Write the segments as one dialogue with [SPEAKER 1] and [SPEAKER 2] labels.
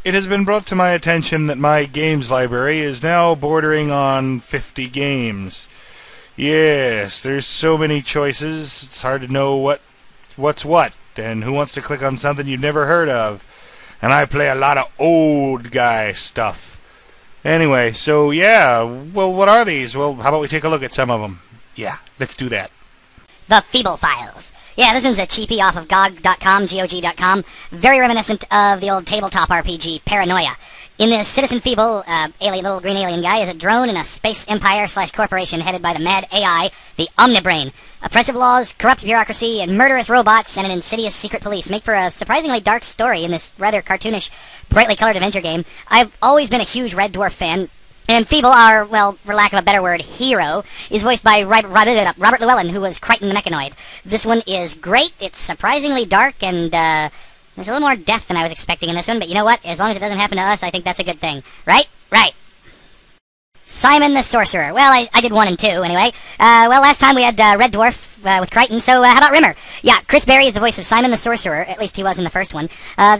[SPEAKER 1] It has been brought to my attention that my games library is now bordering on 50 games. Yes, there's so many choices, it's hard to know what's what, and who wants to click on something you've never heard of. And I play a lot of old guy stuff. Anyway, so yeah, well, what are these? Well, how about we take a look at some of them? Yeah, let's do that.
[SPEAKER 2] The Feeble Files. Yeah, this one's a cheapie off of GOG.com, GOG.com. Very reminiscent of the old tabletop RPG, Paranoia. In this, Citizen Feeble, little green alien guy, is a drone in a space empire/corporation headed by the mad AI, the Omnibrain. Oppressive laws, corrupt bureaucracy, and murderous robots, and an insidious secret police make for a surprisingly dark story in this rather cartoonish, brightly colored adventure game. I've always been a huge Red Dwarf fan. And Feeble, our, well, for lack of a better word, hero, is voiced by Robert Llewellyn, who was Crichton the Mechanoid. This one is great, it's surprisingly dark, and there's a little more death than I was expecting in this one, but you know what? As long as it doesn't happen to us, I think that's a good thing. Right? Right. Simon the Sorcerer. Well, I did 1 and 2, anyway. Last time we had Red Dwarf with Crichton, so how about Rimmer? Yeah, Chris Berry is the voice of Simon the Sorcerer, at least he was in the first one.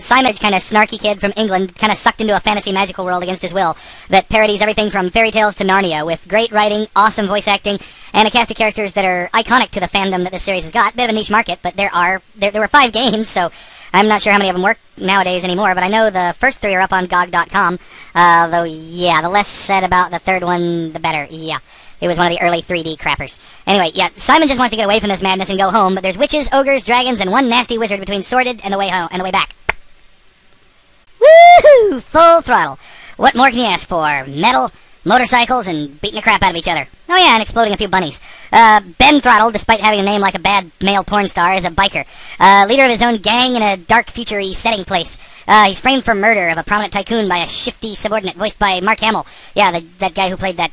[SPEAKER 2] Simon, kind of snarky kid from England, kind of sucked into a fantasy magical world against his will, that parodies everything from fairy tales to Narnia, with great writing, awesome voice acting, and a cast of characters that are iconic to the fandom that this series has got. Bit of a niche market, but there were 5 games, so I'm not sure how many of them work nowadays anymore, but I know the first 3 are up on GOG.com, though, yeah, the less said about the third one, the better, yeah. It was one of the early 3D crappers. Anyway, yeah, Simon just wants to get away from this madness and go home, but there's witches, ogres, dragons, and one nasty wizard between Sorted and the way home and the way back. Woohoo! Full throttle. What more can you ask for? Metal, motorcycles, and beating the crap out of each other. Oh yeah, and exploding a few bunnies. Ben Throttle, despite having a name like a bad male porn star, is a biker. Leader of his own gang in a dark future-y setting place. He's framed for murder of a prominent tycoon by a shifty subordinate voiced by Mark Hamill. Yeah, that guy who played that,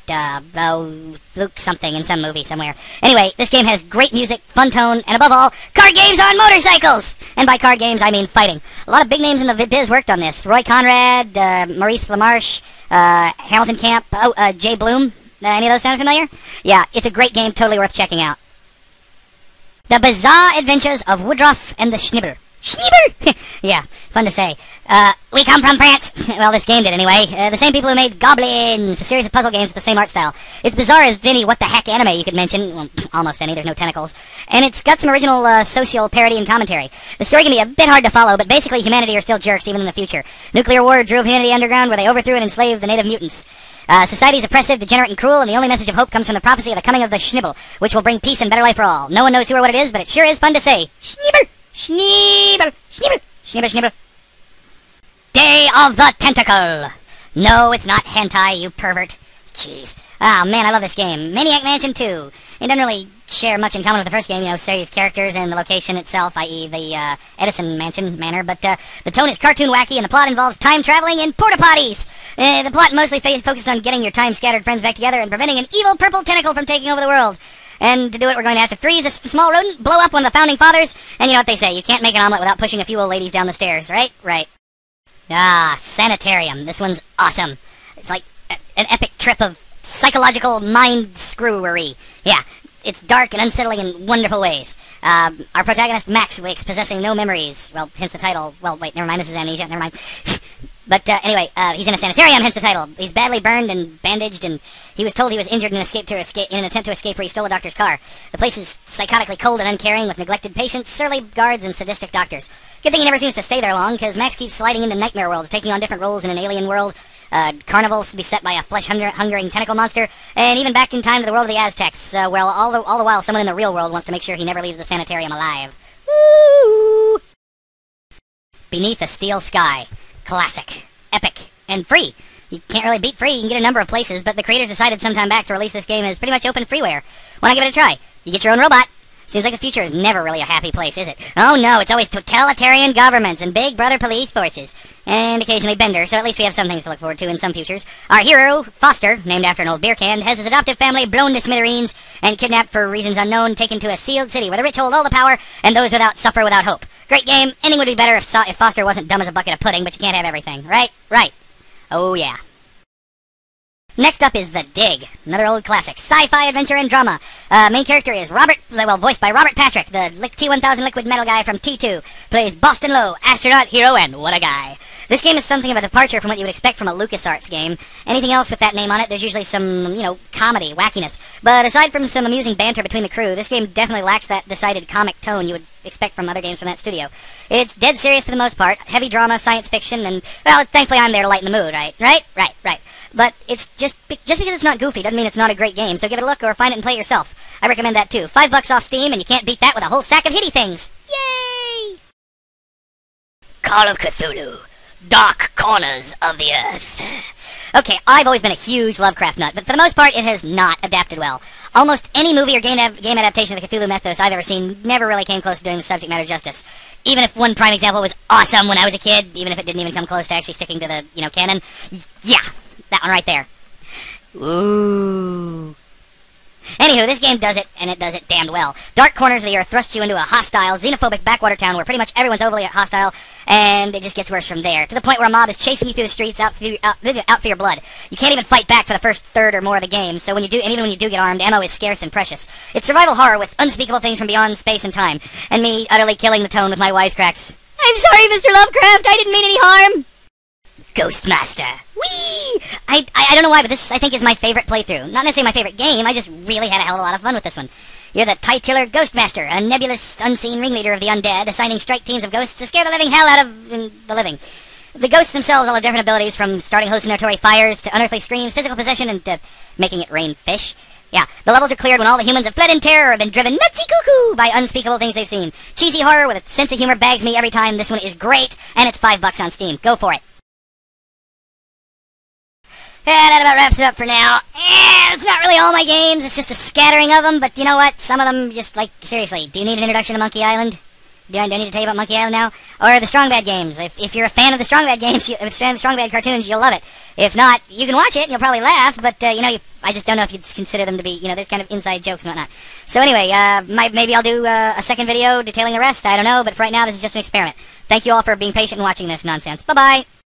[SPEAKER 2] Luke something in some movie somewhere. Anyway, this game has great music, fun tone, and above all, card games on motorcycles! And by card games, I mean fighting. A lot of big names in the biz worked on this. Roy Conrad, Maurice LaMarche, Hamilton Camp, Jay Bloom. Any of those sound familiar? Yeah, it's a great game, totally worth checking out. The Bizarre Adventures of Woodruff and the Schnibble. Schnibble! Yeah, fun to say. We come from France. Well, this game did anyway. The same people who made Goblins, a series of puzzle games with the same art style. It's bizarre as any what-the-heck anime you could mention. Well, almost any, there's no tentacles. And it's got some original social parody and commentary. The story can be a bit hard to follow, but basically humanity are still jerks even in the future. Nuclear war drove humanity underground where they overthrew and enslaved the native mutants. Society is oppressive, degenerate, and cruel, and the only message of hope comes from the prophecy of the coming of the Schnibble, which will bring peace and better life for all. No one knows who or what it is, but it sure is fun to say. Schnibble! Schnibble! Schnibble! Schnibble! Schnibble! Day of the Tentacle! No, it's not hentai, you pervert. Jeez. Oh, man, I love this game. Maniac Mansion 2. It doesn't really share much in common with the first game, say characters and the location itself, i.e. the Edison Manor, but the tone is cartoon wacky and the plot involves time traveling and porta potties. The plot mostly focuses on getting your time-scattered friends back together and preventing an evil purple tentacle from taking over the world. And to do it, we're going to have to freeze a small rodent, blow up one of the founding fathers, and you know what they say, you can't make an omelet without pushing a few old ladies down the stairs, right? Right. Ah, Sanitarium. This one's awesome. It's like an epic trip of psychological mind screwery. Yeah, it's dark and unsettling in wonderful ways. Our protagonist, Max, wakes possessing no memories. Well, hence the title. Well, wait, never mind, this is amnesia, never mind. But anyway, he's in a sanitarium, hence the title. He's badly burned and bandaged, and he was told he was injured in an attempt to escape where he stole a doctor's car. The place is psychotically cold and uncaring, with neglected patients, surly guards, and sadistic doctors. Good thing he never seems to stay there long, because Max keeps sliding into nightmare worlds, taking on different roles in an alien world, carnivals beset by a flesh-hungering tentacle monster, and even back in time to the world of the Aztecs, well, all the while someone in the real world wants to make sure he never leaves the sanitarium alive. Woo! Beneath a Steel Sky. Classic. Epic. And free. You can't really beat free, you can get a number of places, but the creators decided some time back to release this game as pretty much open freeware. Wanna give it a try? You get your own robot. Seems like the future is never really a happy place, is it? Oh no, it's always totalitarian governments and big brother police forces. And occasionally Bender, so at least we have some things to look forward to in some futures. Our hero, Foster, named after an old beer can, has his adoptive family blown to smithereens and kidnapped for reasons unknown, taken to a sealed city where the rich hold all the power and those without suffer without hope. Great game. Ending would be better if Foster wasn't dumb as a bucket of pudding, but you can't have everything. Right? Right. Oh yeah. Next up is The Dig, another old classic. Sci-fi, adventure, and drama. Main character is voiced by Robert Patrick, the T-1000 liquid metal guy from T2. Plays Boston Low, astronaut, hero, and what a guy. This game is something of a departure from what you would expect from a LucasArts game. Anything else with that name on it, there's usually some, comedy, wackiness. But aside from some amusing banter between the crew, this game definitely lacks that decided comic tone you would expect from other games from that studio. It's dead serious for the most part, heavy drama, science fiction, and, well, thankfully I'm there to lighten the mood, right? Right. But it's just because it's not goofy doesn't mean it's not a great game, so give it a look or find it and play it yourself. I recommend that too. $5 off Steam, and you can't beat that with a whole sack of hitty things. Yay! Call of Cthulhu. Dark Corners of the Earth. Okay, I've always been a huge Lovecraft nut, but for the most part, it has not adapted well. Almost any movie or game adaptation of the Cthulhu mythos I've ever seen never really came close to doing the subject matter justice. Even if one prime example was awesome when I was a kid, even if it didn't even come close to actually sticking to the, canon. Yeah, that one right there. Ooh. Anywho, this game does it, and it does it damned well. Dark Corners of the Earth thrusts you into a hostile, xenophobic backwater town where pretty much everyone's overly hostile, and it just gets worse from there, to the point where a mob is chasing you through the streets out for your blood. You can't even fight back for the first third or more of the game, so even when you do get armed, ammo is scarce and precious. It's survival horror with unspeakable things from beyond space and time, and me utterly killing the tone with my wisecracks. I'm sorry, Mr. Lovecraft, I didn't mean any harm! Ghostmaster. Whee! I don't know why, but this, I think, is my favorite playthrough. Not necessarily my favorite game, I just really had a hell of a lot of fun with this one. You're the titular Ghostmaster, a nebulous, unseen ringleader of the undead, assigning strike teams of ghosts to scare the living hell out of the living. The ghosts themselves all have different abilities, from starting hallucinatory fires to unearthly screams, physical possession, and to making it rain fish. Yeah, the levels are cleared when all the humans have fled in terror or have been driven nutsy cuckoo by unspeakable things they've seen. Cheesy horror with a sense of humor bags me every time. This one is great, and it's $5 on Steam. Go for it. Yeah, that about wraps it up for now. It's not really all my games, it's just a scattering of them, but you know what? Some of them just, seriously, do you need an introduction to Monkey Island? Do I need to tell you about Monkey Island now? Or the Strong Bad games? If you're a fan of the Strong Bad games, the Strong Bad cartoons, you'll love it. If not, you can watch it and you'll probably laugh, but, I just don't know if you'd consider them to be, there's kind of inside jokes and whatnot. So anyway, maybe I'll do a second video detailing the rest, I don't know, but for right now, this is just an experiment. Thank you all for being patient and watching this nonsense. Bye-bye!